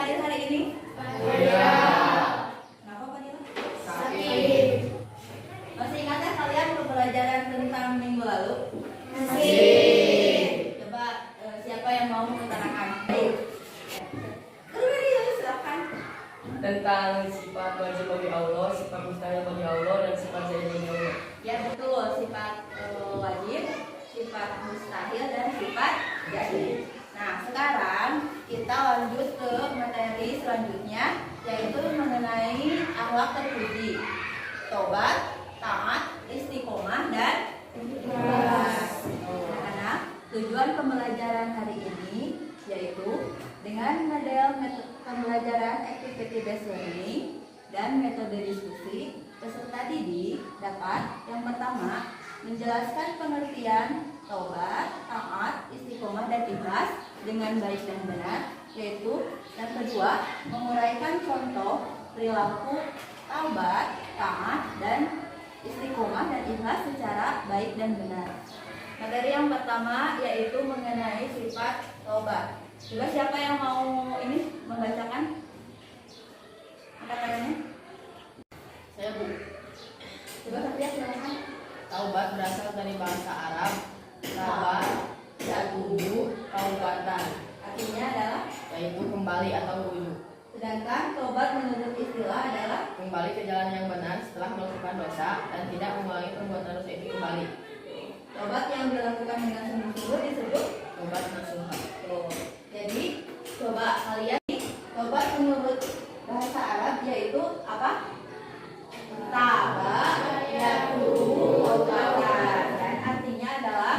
hadir hari ini? Iya. Kenapa Pak Dila? Sakit. Masih ingat ya kalian pembelajaran tentang minggu lalu? Masih. Coba siapa yang mau mengutarakan? Silakan. Tentang sifat wajib bagi Allah, sifat mustahil bagi Allah, dan sifat zaid bagi Allah. Ya betul, sifat wajib, sifat mustahil, dan sifat jaid. Nah sekarang kita lanjut ke materi selanjutnya, yaitu mengenai akhlak terpuji, tobat, taat, istiqomah, dan ikhlas. Anak-anak, tujuan pembelajaran hari ini yaitu dengan model pembelajaran activity based learning dan metode diskusi, peserta didik dapat yang pertama menjelaskan pengertian taubat, taat, istiqomah, dan ikhlas dengan baik dan benar, yaitu yang kedua menguraikan contoh perilaku taubat, taat, dan istiqomah dan ikhlas secara baik dan benar. Materi yang pertama yaitu mengenai sifat taubat. Coba siapa yang mau ini membacakan? Angkat tangannya. Saya Bu. Coba Satria silakan. Taubat berasal dari bahasa Arab. Taubat, yatubu, taubatan. Artinya adalah, Yaitu kembali atau rujuk. sedangkan taubat menurut istilah adalah Kembali ke jalan yang benar setelah melakukan dosa dan tidak mengulangi perbuatan dosa itu kembali. taubat yang dilakukan dengan sungguh-sungguh disebut Taubat nasuha. taubat. Jadi coba kalian taubat menurut bahasa Arab yaitu apa? Taba yatubu taubatan, dan artinya adalah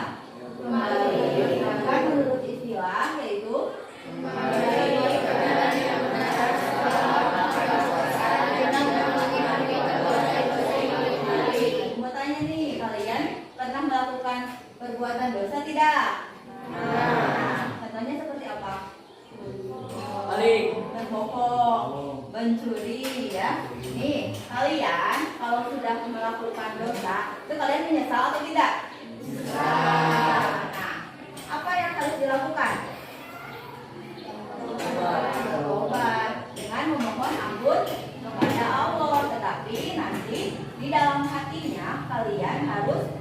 kembali. Sedangkan menurut istilah yaitu mau tanya nih, kalian pernah melakukan perbuatan dosa tidak? Contohnya seperti apa? Balik. Berbohong, mencuri, ya. Nih, kalian kalau sudah melakukan dosa, itu kalian menyesal atau tidak? Nah, apa yang harus dilakukan? Bertobat dengan memohon ampun kepada Allah, tetapi nanti di dalam hatinya kalian harus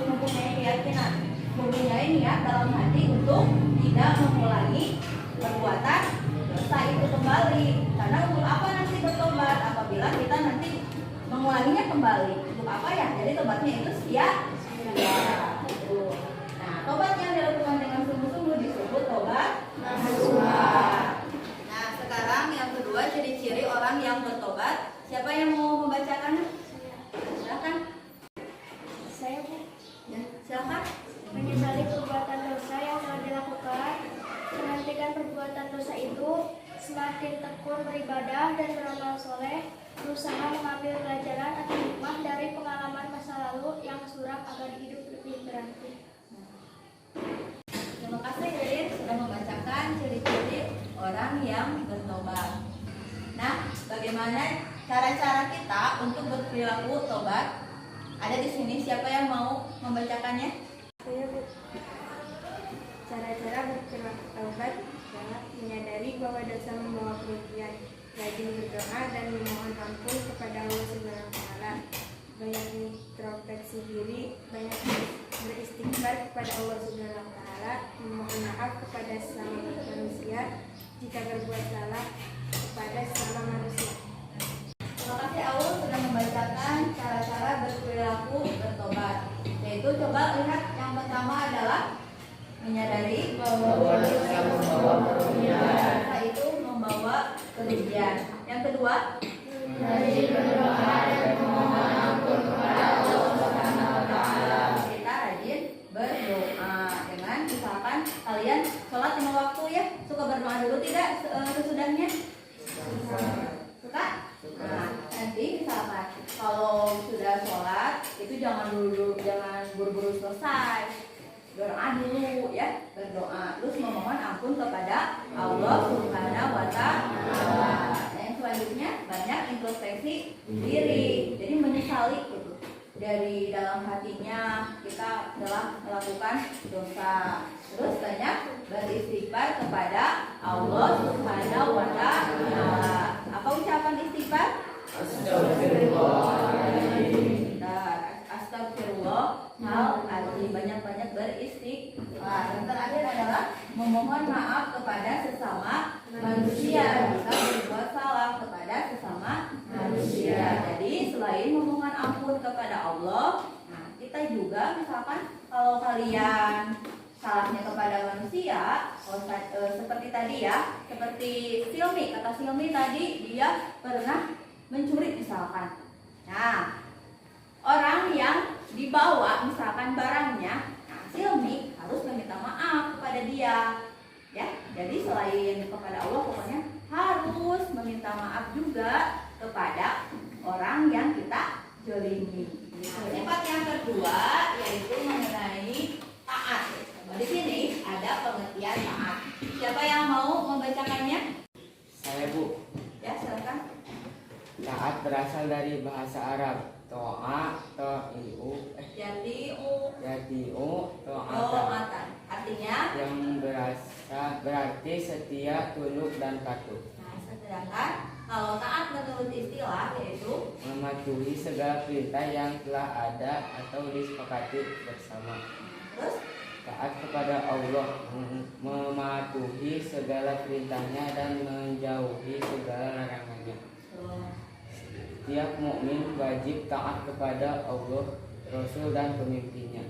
mempunyai keyakinan, mempunyai niat dalam hati untuk tidak mengulangi perbuatan dosa itu kembali. Karena untuk apa nanti bertobat apabila kita nanti mengulanginya kembali? Untuk apa ya? Jadi tobatnya itu sia-sia. Nah, tobat yang dilakukan dengan sungguh-sungguh disebut tobat nasuha. Nah, sekarang yang kedua ciri-ciri orang yang bertobat. Siapa yang mau membacakan? Silakan. Saya Bu, Ya, silakan. menyesali perbuatan dosa yang telah dilakukan, menghentikan perbuatan dosa itu, semakin tekun beribadah dan beramal soleh, berusaha mengambil pelajaran atau hikmah dari pengalaman masa lalu yang suram agar hidup lebih berarti. Terima kasih Ririn sudah membacakan ciri-ciri orang yang bertobat. Nah, bagaimana cara-cara kita untuk berperilaku tobat? Ada di sini, siapa yang mau membacakannya? Saya Bu, cara-cara berperilaku taubat adalah menyadari bahwa dosa membawa kerugian, rajin berdoa dan memohon ampun kepada Allah Subhanahu wa Ta'ala, banyak introspeksi diri, banyak beristighfar kepada Allah Subhanahu wa Ta'ala, memohon maaf kepada sesama manusia jika berbuat salah kepada sesama manusia. Terima kasih Aul sudah membacakan cara-cara berperilaku bertobat. Yaitu coba lihat yang pertama adalah menyadari bahwa dosa membawa kerugian. dosa itu membawa kerugian. Yang kedua, Rajin berdoa dan memohon ampun kepada Allah Subhanahu wa Ta'ala. kita rajin berdoa dengan misalkan kalian sholat 5 waktu ya, suka berdoa dulu tidak sesudahnya? Suka? Nah, nanti misalkan kalau sudah sholat itu jangan buru-buru selesai, berdoa dulu ya, berdoa terus memohon ampun kepada Allah Subhanahu wa Ta'ala. Nah, yang selanjutnya banyak introspeksi diri, jadi menyesali gitu. Dari dalam hatinya kita telah melakukan dosa, terus banyak beristighfar kepada Allah Subhanahu memohon maaf kepada sesama manusia jika berbuat salah kepada sesama manusia. Jadi selain memohon ampun kepada Allah, nah kita juga misalkan kalau kalian salahnya kepada manusia, seperti tadi ya, seperti Silmi, kata Silmi tadi dia pernah mencuri misalkan. Nah, orang yang dibawa misalkan barangnya, nah Silmi harus meminta maaf kepada dia, ya. Jadi selain kepada Allah, pokoknya harus meminta maaf juga kepada orang yang kita zalimi. Sifat yang kedua yaitu mengenai taat. Di sini ada pengertian taat. Siapa yang mau membacakannya? Saya, Bu. Ya, silakan. Taat berasal dari bahasa Arab. To'a, to'i'u, yati'u, to'atan. Artinya? Yang berarti setia, tunduk, dan patuh. Nah, sedangkan kalau taat menurut istilah yaitu Mematuhi segala perintah yang telah ada atau disepakati bersama. terus Taat kepada Allah, mematuhi segala perintahnya dan menjauhi segala larangannya. Setiap mukmin wajib taat kepada Allah, Rasul, dan pemimpinnya.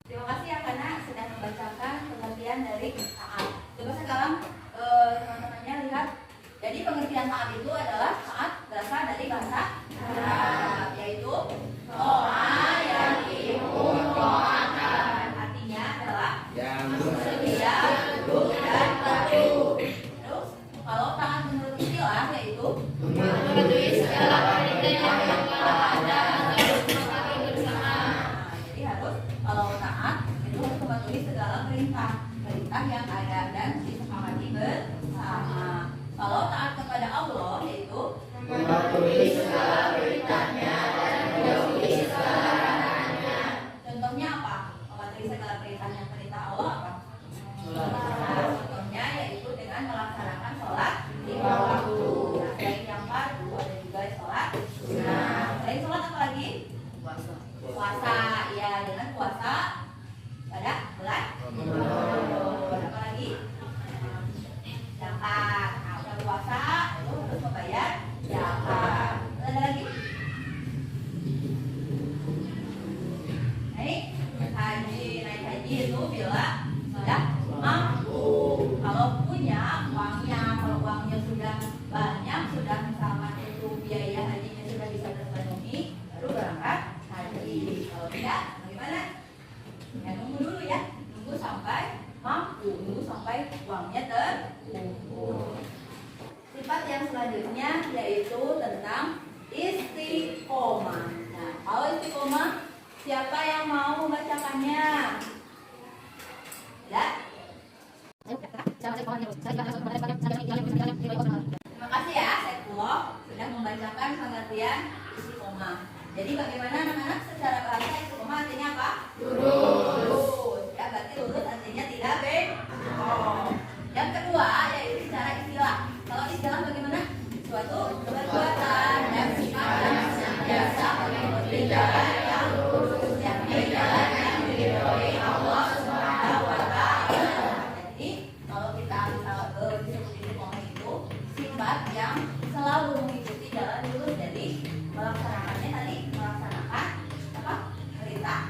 terima kasih ya karena sudah membacakan pengertian dari taat. Coba sekarang teman-temannya lihat. Jadi pengertian taat itu adalah taat berasal dari bahasa Arab, yaitu to'a yang artinya adalah Yang setia, tunduk, dan patuh. Terus kalau taat menurut istilah yaitu mematuhi segala perintah yang telah ada atau disepakati bersama. Jadi harus kalau taat itu harus mematuhi segala perintah yang ada dan disepakati bersama. Kalau taat kepada Allah yaitu mematuhi segala perintahnya dan menjauhi segala larangannya. Contohnya apa? Mematuhi segala perintahnya, perintah Allah apa? Sholat. Contohnya yaitu dengan melaksanakan sholat lima waktu. Nah, selain yang fardu ada juga sholat sunnah. Selain sholat apa lagi? Puasa. Ya, dengan puasa pada bulan Ramadan. Apa lagi? Zakat. Nah, udah puasa itu harus membayar zakat. Ada lagi? Naik haji itu bila sudah mampu. Kalau punya uangnya, kalau uangnya sudah banyak, sudah misalkan itu biaya hajinya sudah bisa terpenuhi, baru berangkat haji. Kalau tidak, bagaimana? Ya nunggu dulu ya, nunggu sampai mampu, nunggu sampai uangnya terkumpul. Sifat yang selanjutnya yaitu tentang istiqomah. Nah, kalau istiqomah, siapa yang mau membacakannya? Ya. Terima kasih ya, Saifullah sudah membacakan pengertian istiqomah. Jadi bagaimana anak-anak secara bahasa istiqomah artinya apa? Lurus. Ya, berarti lurus artinya tidak belok. Yang kedua yaitu secara istilah. Kalau istilah bagaimana? Suatu perbuatan dan sifat yang biasa mengikuti jalan yang lurus, yakni jalan yang diridhoi Allah Subhanahu wa Ta'ala. Jadi kalau kita disebut istiqomah itu sifat yang selalu mengikuti jalan lurus. Jadi melaksanakannya tadi melaksanakan apa? Perintah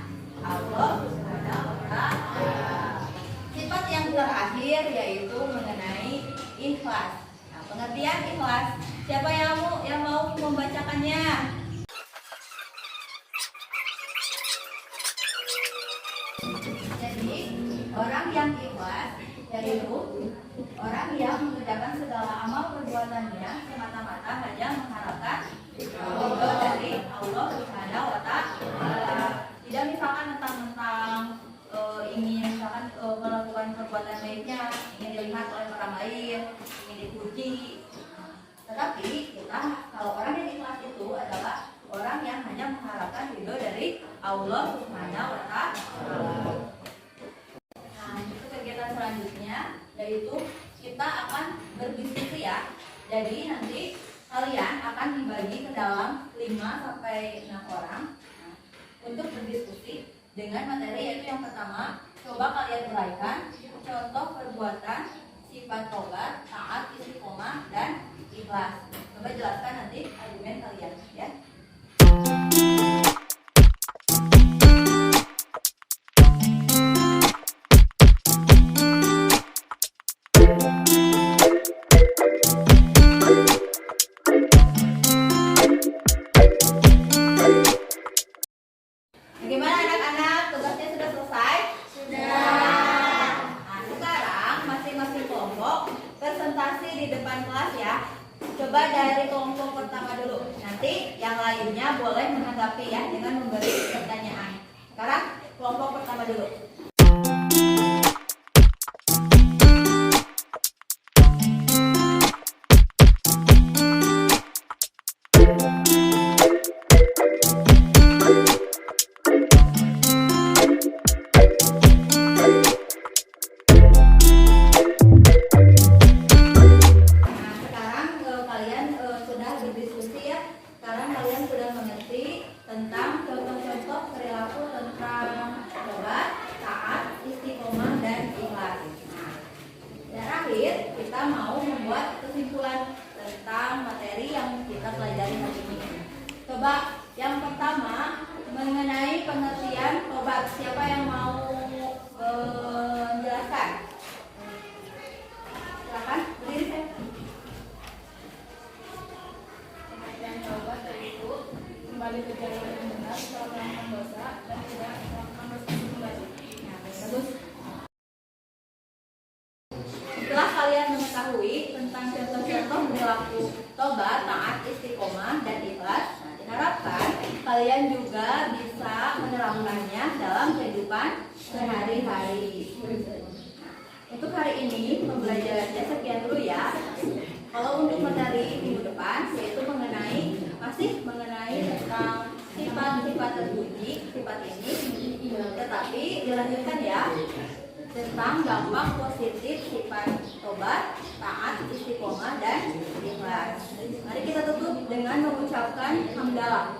Allah Subhanahu wa Ta'ala. Sifat yang terakhir yaitu mengenai ikhlas. Nah, pengertian ikhlas. Siapa yang mau membacakannya? Jadi orang yang ikhlas yaitu orang yang mengerjakan segala amal perbuatannya semata-mata hanya mengharapkan ridho dari Allah Subhanahu wa Ta'ala. Tidak misalkan mentang-mentang ingin misalkan melakukan perbuatan baiknya, ingin dilihat oleh orang lain, ingin dipuji. Tetapi kita kalau orang yang ikhlas itu adalah orang yang hanya mengharapkan ridho dari Allah Subhanahu wa Ta'ala. Nah, itu kegiatan selanjutnya yaitu kita akan berdiskusi ya. Jadi nanti kalian akan dibagi ke dalam 5 sampai 6 orang untuk berdiskusi dengan materi yaitu yang pertama Coba kalian uraikan contoh perbuatan sifat tobat, taat, istiqomah, dan ikhlas. Coba jelaskan nanti argumen kalian ya. Bagaimana anak-anak? Tugasnya sudah selesai? Sudah. Nah, sekarang masing-masing kelompok presentasi di depan kelas ya. Coba dari kelompok pertama dulu. Nanti yang lainnya boleh menanggapi ya dengan memberi pertanyaan. Sekarang kelompok pertama dulu. Tentang contoh-contoh perilaku tentang tobat, taat, istiqomah, dan ikhlas. Nah, terakhir kita mau membuat kesimpulan tentang materi yang kita pelajari hari ini. Coba yang pertama mengenai pengertian tobat. Siapa yang mau menjelaskan? Silakan berdiri saya. Pengertian tobat yaitu kembali ke jalan yang benar setelah melakukan dosa dan tidak melakukan dosa kembali. Nah, bagus. Setelah kalian mengetahui tentang contoh-contoh perilaku tobat, taat, istiqomah, dan ikhlas, nah, diharapkan kalian juga bisa menerapkannya dalam kehidupan sehari-hari. Untuk hari ini pembelajarannya sekian dulu ya. Kalau untuk materi minggu depan yaitu masih mengenai tentang sifat-sifat terpuji, sifat ini, tetapi dilanjutkan ya tentang dampak positif sifat tobat, taat, istiqomah, dan ikhlas. Mari kita tutup dengan mengucapkan hamdalah.